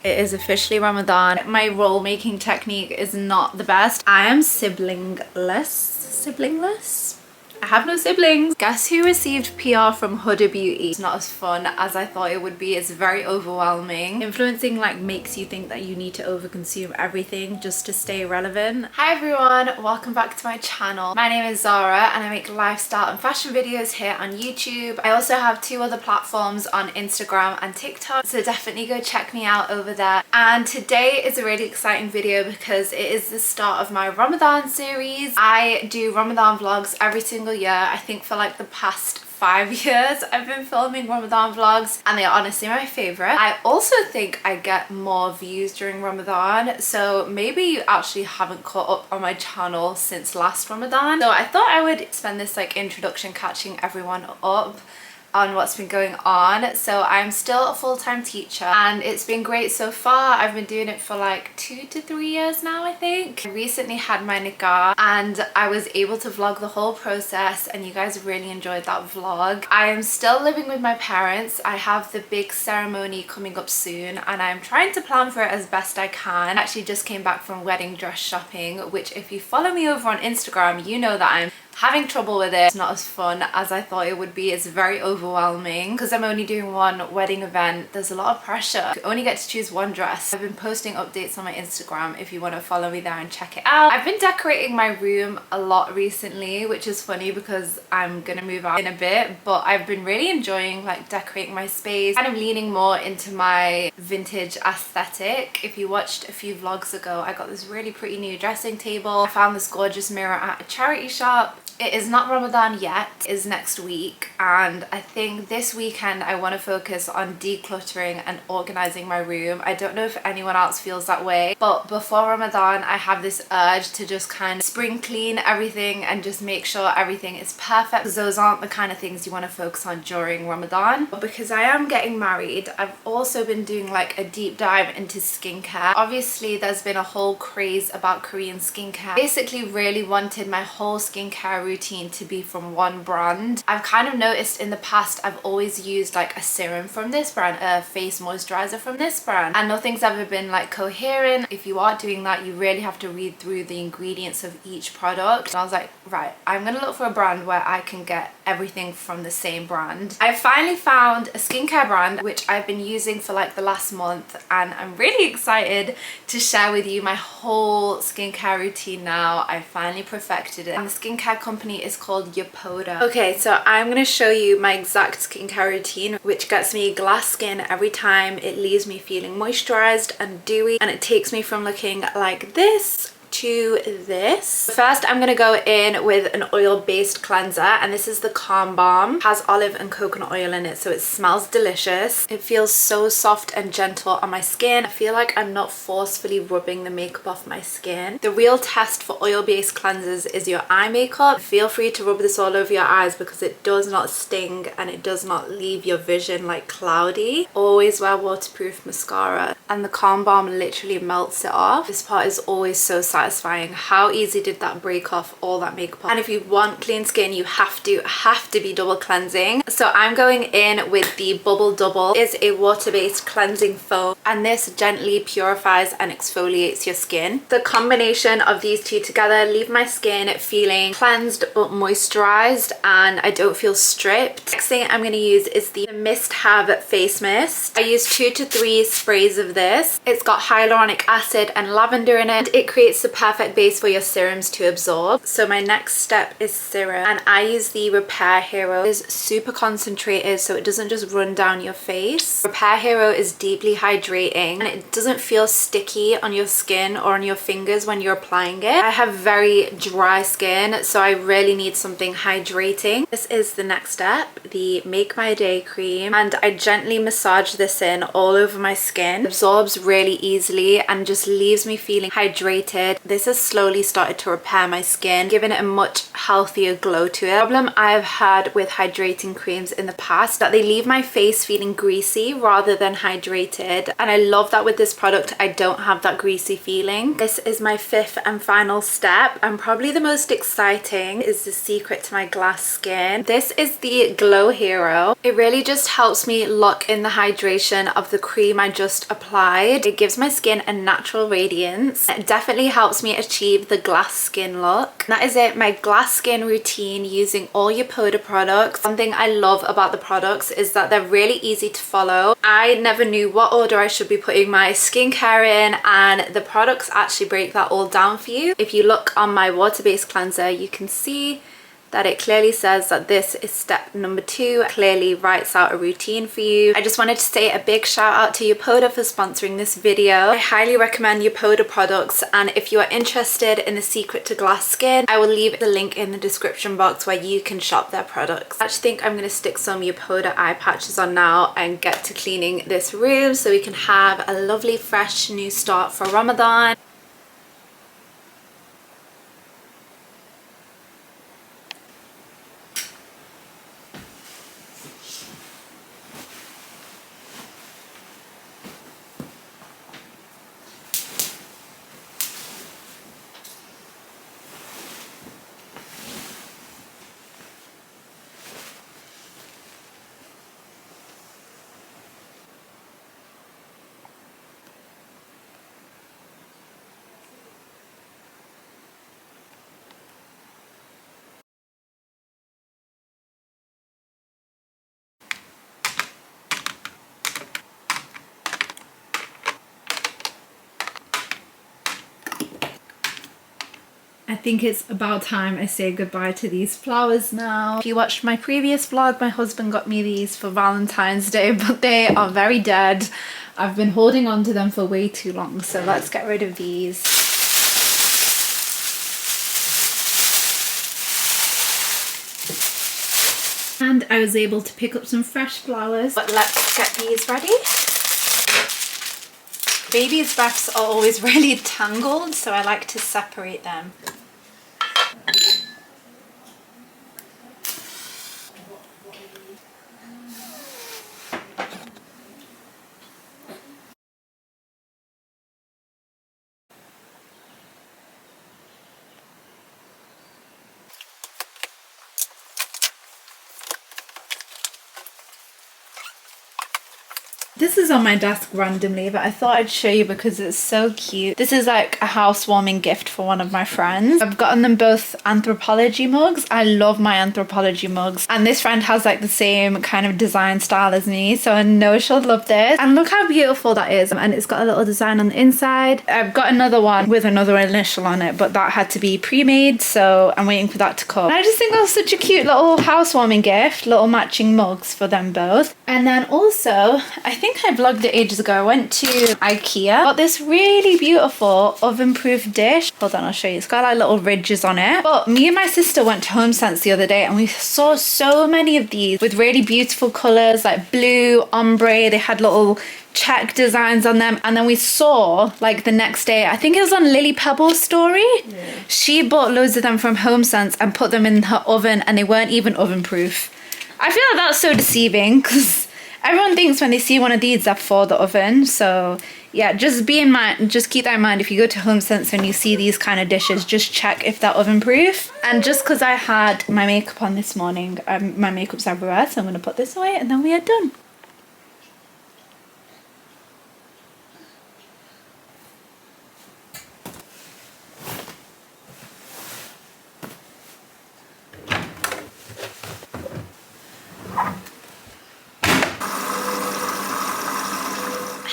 It is officially Ramadan. My roll making technique is not the best. I am siblingless? I have no siblings. Guess who received PR from Huda Beauty? It's not as fun as I thought it would be. It's very overwhelming. Influencing like makes you think that you need to overconsume everything just to stay relevant. Hi everyone, welcome back to my channel. My name is Zara and I make lifestyle and fashion videos here on YouTube. I also have 2 other platforms on Instagram and TikTok, so definitely go check me out over there. And today is a really exciting video because it is the start of my Ramadan series. I do Ramadan vlogs every single year. I think for like the past 5 years I've been filming Ramadan vlogs and they are honestly my favorite. I also think I get more views during Ramadan, so maybe you actually haven't caught up on my channel since last Ramadan. So I thought I would spend this like introduction catching everyone up on what's been going on. So I'm still a full-time teacher and it's been great so far. I've been doing it for like 2 to 3 years now, I think. I recently had my nikah and I was able to vlog the whole process and you guys really enjoyed that vlog. I am still living with my parents. I have the big ceremony coming up soon and I'm trying to plan for it as best I can. I actually just came back from wedding dress shopping, which if you follow me over on Instagram, you know that I'm having trouble with it. It's not as fun as I thought it would be. It's very overwhelming because I'm only doing one wedding event. There's a lot of pressure. You only get to choose one dress. I've been posting updates on my Instagram if you want to follow me there and check it out. I've been decorating my room a lot recently, which is funny because I'm gonna move out in a bit, but I've been really enjoying like decorating my space, kind of leaning more into my vintage aesthetic. If you watched a few vlogs ago, I got this really pretty new dressing table. I found this gorgeous mirror at a charity shop. It is not Ramadan yet, it is next week, and I think this weekend I want to focus on decluttering and organizing my room. I don't know if anyone else feels that way, but before Ramadan I have this urge to just kind of spring clean everything and just make sure everything is perfect, because those aren't the kind of things you want to focus on during Ramadan. But because I am getting married, I've also been doing like a deep dive into skincare. Obviously there's been a whole craze about Korean skincare. Basically really wanted my whole skincare routine to be from one brand. I've kind of noticed in the past I've always used like a serum from this brand, a face moisturizer from this brand, and nothing's ever been like coherent. If you are doing that, you really have to read through the ingredients of each product. And I was like, right, I'm gonna look for a brand where I can get everything from the same brand. I finally found a skincare brand which I've been using for like the last month and I'm really excited to share with you my whole skincare routine now. I finally perfected it and the skincare company is called Yepoda. Okay, so I'm going to show you my exact skincare routine, which gets me glass skin every time. It leaves me feeling moisturized and dewy and it takes me from looking like this to this. First I'm gonna go in with an oil-based cleanser and this is the Calm Balm. It has olive and coconut oil in it, so it smells delicious. It feels so soft and gentle on my skin. I feel like I'm not forcefully rubbing the makeup off my skin. The real test for oil-based cleansers is your eye makeup. Feel free to rub this all over your eyes because it does not sting and it does not leave your vision like cloudy. Always wear waterproof mascara and the Calm Balm literally melts it off. This part is always so satisfying. How easy did that break off all that makeup off? And if you want clean skin, you have to be double cleansing. So I'm going in with the Bubble Double. It's a water-based cleansing foam and this gently purifies and exfoliates your skin. The combination of these two together leave my skin feeling cleansed but moisturized and I don't feel stripped. Next thing I'm going to use is the Mist Have Face Mist. I use 2 to 3 sprays of this. It's got hyaluronic acid and lavender in it. It creates the perfect base for your serums to absorb. So my next step is serum and I use the Repair Hero. It's super concentrated so it doesn't just run down your face. Repair Hero is deeply hydrating and it doesn't feel sticky on your skin or on your fingers when you're applying it. I have very dry skin so I really need something hydrating. This is the next step, the Make My Day cream, and I gently massage this in all over my skin. It absorbs really easily and just leaves me feeling hydrated. This has slowly started to repair my skin, giving it a much healthier glow to it. The problem I've had with hydrating creams in the past that they leave my face feeling greasy rather than hydrated, and I love that with this product I don't have that greasy feeling. This is my 5th and final step and probably the most exciting is the secret to my glass skin. This is the Glow Glow Hero. It really just helps me lock in the hydration of the cream I just applied. It gives my skin a natural radiance. It definitely helps me achieve the glass skin look. And that is it, my glass skin routine using all Yepoda products. One thing I love about the products is that they're really easy to follow. I never knew what order I should be putting my skincare in, and the products actually break that all down for you. If you look on my water-based cleanser, you can see that it clearly says that this is step number 2, clearly writes out a routine for you. I just wanted to say a big shout out to Yepoda for sponsoring this video. I highly recommend Yepoda products, and if you are interested in the secret to glass skin, I will leave the link in the description box where you can shop their products. I actually think I'm going to stick some Yepoda eye patches on now and get to cleaning this room so we can have a lovely fresh new start for Ramadan. I think it's about time I say goodbye to these flowers now. If you watched my previous vlog, my husband got me these for Valentine's Day, but they are very dead. I've been holding on to them for way too long, so let's get rid of these. And I was able to pick up some fresh flowers, but let's get these ready. Babies' breaths are always really tangled, so I like to separate them. This is on my desk randomly, but I thought I'd show you because it's so cute. This is like a housewarming gift for one of my friends. I've gotten them both anthropology mugs. I love my anthropology mugs. And this friend has like the same kind of design style as me, so I know she'll love this. And look how beautiful that is. And it's got a little design on the inside. I've got another one with another initial on it, but that had to be pre-made, so I'm waiting for that to come. And I just think that's such a cute little housewarming gift, little matching mugs for them both. And then also, I think I vlogged it ages ago, I went to IKEA, got this really beautiful oven-proof dish. Hold on, I'll show you. It's got like little ridges on it. But me and my sister went to HomeSense the other day and we saw so many of these with really beautiful colours like blue, ombre. They had little check designs on them, and then we saw like the next day, I think it was on Lily Pebble's story, she bought loads of them from HomeSense and put them in her oven, and they weren't even oven proof. I feel like that's so deceiving because everyone thinks when they see one of these they're for the oven. So yeah, just be in mind, just keep that in mind if you go to HomeSense and you see these kind of dishes, just check if they're oven proof. And just because I had my makeup on this morning, my makeup's everywhere, so I'm going to put this away and then we are done.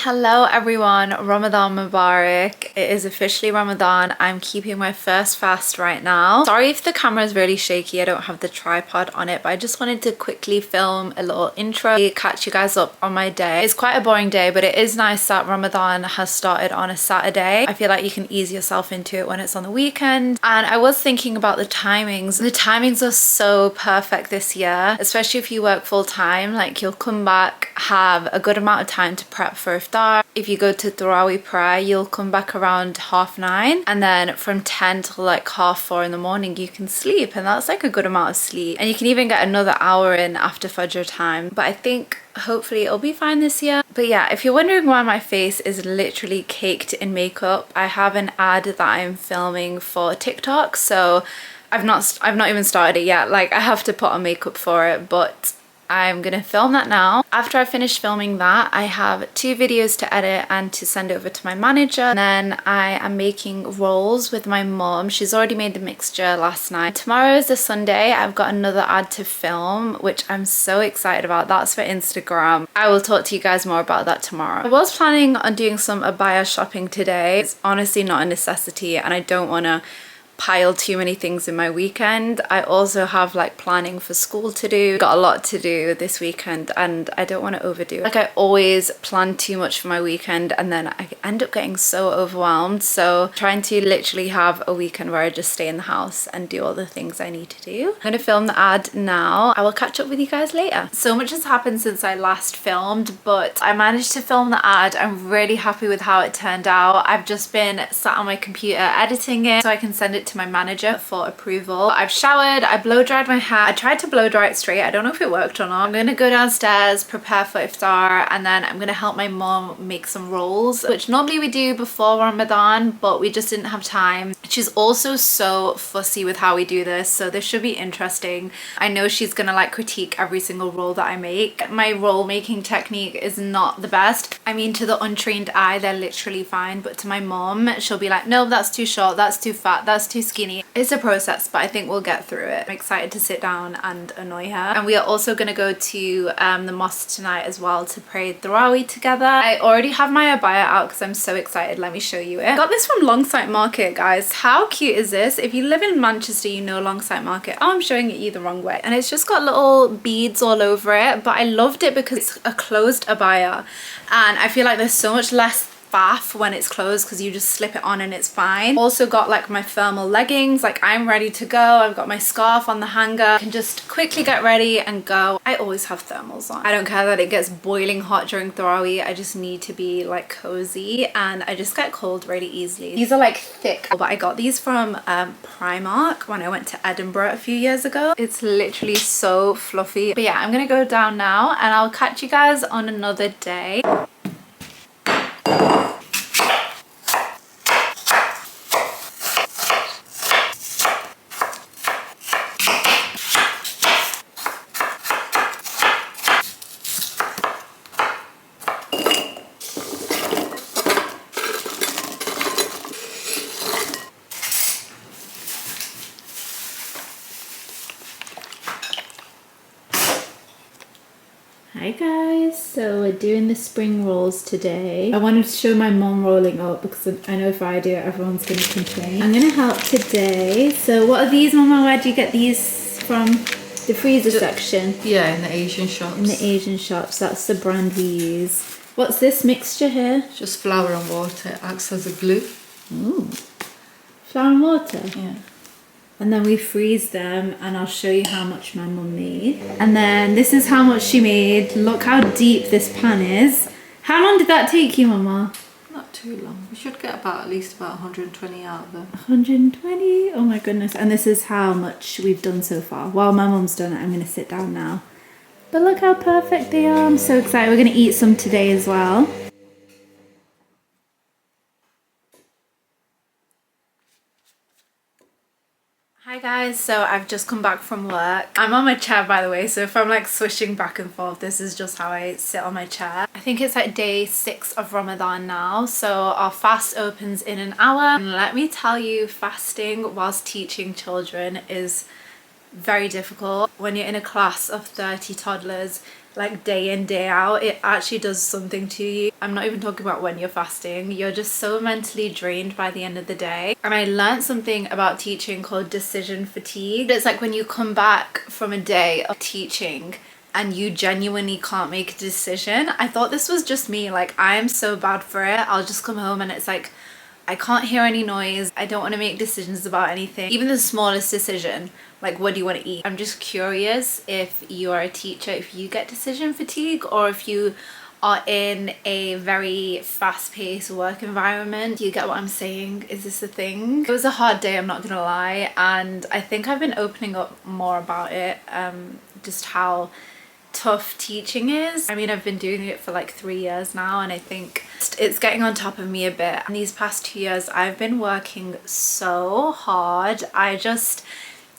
Hello everyone, Ramadan Mubarak. It is officially Ramadan. I'm keeping my first fast right now. Sorry if the camera is really shaky, I don't have the tripod on it, but I just wanted to quickly film a little intro, catch you guys up on my day. It's quite a boring day, but it is nice that Ramadan has started on a Saturday. I feel like you can ease yourself into it when it's on the weekend. And I was thinking about the timings. The timings are so perfect this year, especially if you work full time. Like, you'll come back, have a good amount of time to prep for iftaar. If you go to Tarawih prayer, you'll come back around 9:30, and then from 10 till like 4:30 in the morning you can sleep, and that's like a good amount of sleep. And you can even get another hour in after Fajr time. But I think hopefully it'll be fine this year. But yeah, if you're wondering why my face is literally caked in makeup, I have an ad that I'm filming for TikTok, so I've not even started it yet. Like, I have to put on makeup for it, but I'm gonna film that now. After I finish filming that, I have 2 videos to edit and to send over to my manager. And then I am making rolls with my mom. She's already made the mixture last night. Tomorrow is a Sunday. I've got another ad to film, which I'm so excited about. That's for Instagram. I will talk to you guys more about that tomorrow. I was planning on doing some abaya shopping today. It's honestly not a necessity, and I don't want to pile too many things in my weekend. I also have like planning for school to do. Got a lot to do this weekend and I don't want to overdo it. Like I always plan too much for my weekend and then I end up getting so overwhelmed. So trying to literally have a weekend where I just stay in the house and do all the things I need to do. I'm gonna film the ad now. I will catch up with you guys later. So much has happened since I last filmed, but I managed to film the ad. I'm really happy with how it turned out. I've just been sat on my computer editing it so I can send it to my manager for approval. I've showered, I blow dried my hair. I tried to blow dry it straight. I don't know if it worked or not. I'm gonna go downstairs, prepare for iftar, and then I'm gonna help my mom make some rolls, which normally we do before Ramadan, but we just didn't have time. She's also so fussy with how we do this, so this should be interesting. I know she's gonna like critique every single roll that I make. My roll making technique is not the best. I mean, to the untrained eye, they're literally fine, but to my mom, she'll be like, no, that's too short, that's too fat, that's too skinny. It's a process, but I think we'll get through it. I'm excited to sit down and annoy her. And we are also gonna go to the mosque tonight as well to pray Tarawih together. I already have my abaya out because I'm so excited. Let me show you it. I got this from Longsight Market, guys. How cute is this? If you live in Manchester, you know Longsight Market. Oh, I'm showing it you the wrong way. And it's just got little beads all over it, but I loved it because it's a closed abaya. And I feel like there's so much less faff when it's closed because you just slip it on and it's fine. Also got like my thermal leggings, like I'm ready to go. I've got my scarf on the hanger. I can just quickly get ready and go. I always have thermals on. I don't care that it gets boiling hot during Tarawih. I just need to be like cozy and I just get cold really easily. These are like thick, but I got these from Primark when I went to Edinburgh a few years ago. It's literally so fluffy. But yeah, I'm gonna go down now and I'll catch you guys on another day. Hi guys, so we're doing the spring rolls today. I wanted to show my mom rolling up because I know if I do it, everyone's going to complain. I'm going to help today. So what are these, Mama? Where do you get these from? The freezer section? Yeah, in the Asian shops. In the Asian shops, that's the brand we use. What's this mixture here? Just flour and water. It acts as a glue. Ooh. Flour and water? Yeah. And then we freeze them and I'll show you how much my mum made. And then this is how much she made. Look how deep this pan is. How long did that take you, Mama? Not too long. We should get at least about 120 out of them. 120? Oh my goodness. And this is how much we've done so far. While my mum's done it, I'm going to sit down now. But look how perfect they are. I'm so excited. We're going to eat some today as well. Hi guys, so I've just come back from work. I'm on my chair, by the way, so if I'm like swishing back and forth, this is just how I sit on my chair. I think it's like day 6 of Ramadan now, so our fast opens in an hour. And let me tell you, fasting whilst teaching children is very difficult. When you're in a class of 30 toddlers, like day in day out, it actually does something to you. I'm not even talking about when you're fasting. You're just so mentally drained by the end of the day. And I learned something about teaching called decision fatigue. It's like when you come back from a day of teaching and you genuinely can't make a decision. I thought this was just me, like I am so bad for it. I'll just come home and it's like I can't hear any noise. I don't want to make decisions about anything, even the smallest decision, like what do you want to eat. I'm just curious if you are a teacher, if you get decision fatigue, or if you are in a very fast-paced work environment. Do you get what I'm saying? Is this a thing? It was a hard day, I'm not gonna lie, and I think I've been opening up more about it, just how tough teaching is. I mean, I've been doing it for like 3 years now, and I think it's getting on top of me a bit. And these past 2 years I've been working so hard.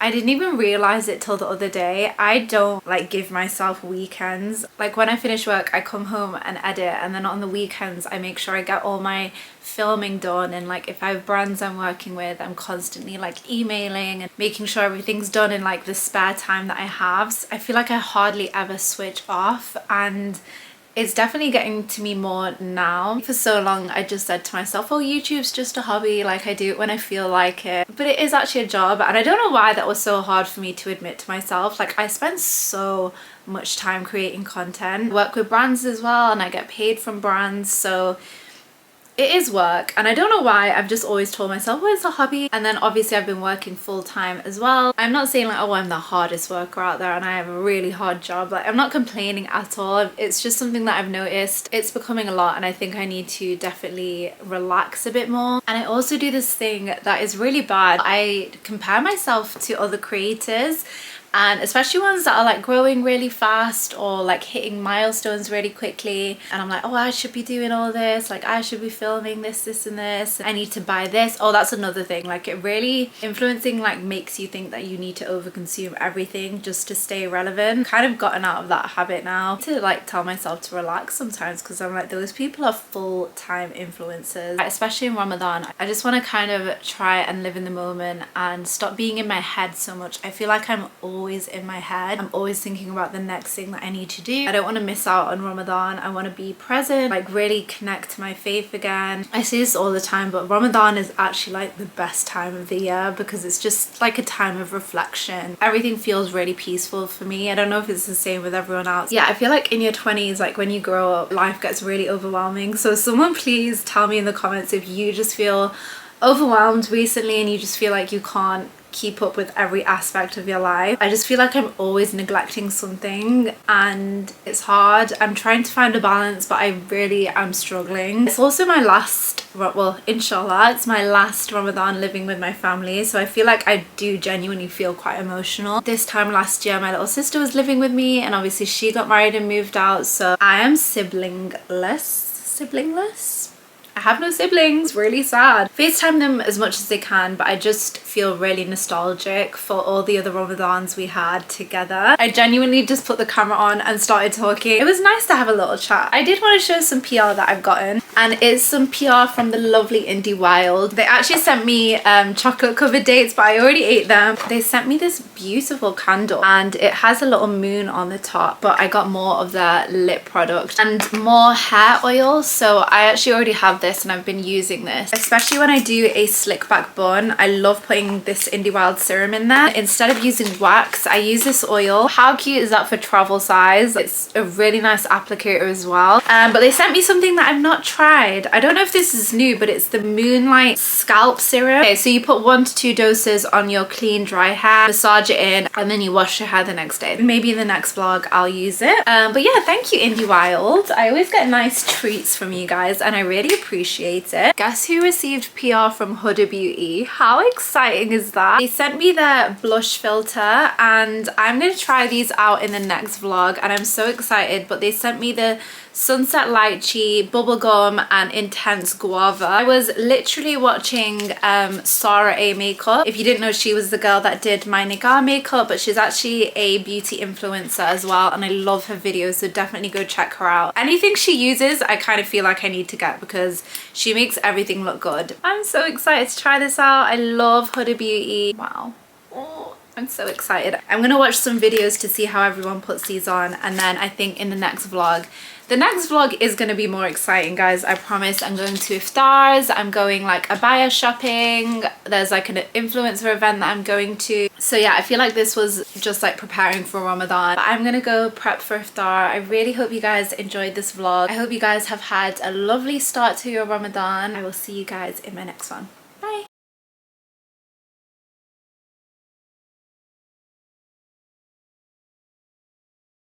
I didn't even realize it till the other day. I don't like give myself weekends. Like when I finish work, I come home and edit, and then on the weekends I make sure I get all my filming done. And like if I have brands I'm working with, I'm constantly like emailing and making sure everything's done in like the spare time that I have. So I feel like I hardly ever switch off, and it's definitely getting to me more now. For so long I just said to myself, oh, YouTube's just a hobby, like I do it when I feel like it. But it is actually a job, and I don't know why that was so hard for me to admit to myself. Like I spend so much time creating content, I work with brands as well, and I get paid from brands, so it is work. And I don't know why, I've just always told myself, oh, it's a hobby. And then obviously I've been working full-time as well. I'm not saying like, oh, I'm the hardest worker out there and I have a really hard job. Like I'm not complaining at all. It's just something that I've noticed it's becoming a lot, and I think I need to definitely relax a bit more. And I also do this thing that is really bad. I compare myself to other creators, and especially ones that are like growing really fast or like hitting milestones really quickly, and I'm like, oh, I should be doing all this, like I should be filming this and this, I need to buy this. Oh, that's another thing, like it really influencing like makes you think that you need to overconsume everything just to stay relevant. Kind of gotten out of that habit now, to like tell myself to relax sometimes, because I'm like, those people are full-time influencers. Especially in Ramadan, I just want to kind of try and live in the moment and stop being in my head so much. I feel like I'm always in my head. I'm always thinking about the next thing that I need to do. I don't want to miss out on Ramadan. I want to be present, like really connect to my faith again. I say this all the time, but Ramadan is actually like the best time of the year because it's just like a time of reflection. Everything feels really peaceful for me. I don't know if it's the same with everyone else. Yeah, I feel like in your 20s, like when you grow up, life gets really overwhelming. So someone please tell me in the comments if you just feel overwhelmed recently and you just feel like you can't keep up with every aspect of your life. I just feel like I'm always neglecting something and it's hard. I'm trying to find a balance, but I really am struggling. It's also my last, well, inshallah, it's my last Ramadan living with my family, so I feel like I do genuinely feel quite emotional. This time last year my little sister was living with me, and obviously she got married and moved out, so I am siblingless. I have no siblings, really sad. FaceTime them as much as they can, but I just feel really nostalgic for all the other Ramadans we had together. I genuinely just put the camera on and started talking. It was nice to have a little chat. I did want to show some PR that I've gotten, and it's some PR from the lovely Indie Wild. They actually sent me chocolate covered dates, but I already ate them. They sent me this beautiful candle and it has a little moon on the top, but I got more of their lip product and more hair oil, so I actually already have this and I've been using this, especially when I do a slick back bun. I love putting this Indie Wild serum in there. Instead of using wax, I use this oil. How cute is that for travel size? It's a really nice applicator as well. But they sent me something that I've not tried. I don't know if this is new, but it's the Moonlight Scalp Serum. Okay, so you put 1 to 2 doses on your clean dry hair, massage it in, and then you wash your hair the next day. Maybe in the next vlog I'll use it. But yeah, thank you Indie Wild. I always get nice treats from you guys and I really appreciate it. Guess who received PR from Huda Beauty? How exciting is that? They sent me their blush filter and I'm gonna try these out in the next vlog, and I'm so excited. But they sent me the Sunset Lychee, Bubblegum and Intense Guava. I was literally watching Sarah A makeup. If you didn't know, she was the girl that did my Niqab makeup, but she's actually a beauty influencer as well, and I love her videos, so definitely go check her out. Anything she uses I kind of feel like I need to get because she makes everything look good. I'm so excited to try this out. I love Huda Beauty. Wow. Oh, I'm so excited. I'm gonna watch some videos to see how everyone puts these on, and then I think in the next vlog is going to be more exciting, guys. I promise. I'm going to iftars, I'm going like abaya shopping, there's like an influencer event that I'm going to. So yeah, I feel like this was just like preparing for Ramadan. But I'm gonna go prep for iftar. I really hope you guys enjoyed this vlog. I hope you guys have had a lovely start to your Ramadan. I will see you guys in my next one.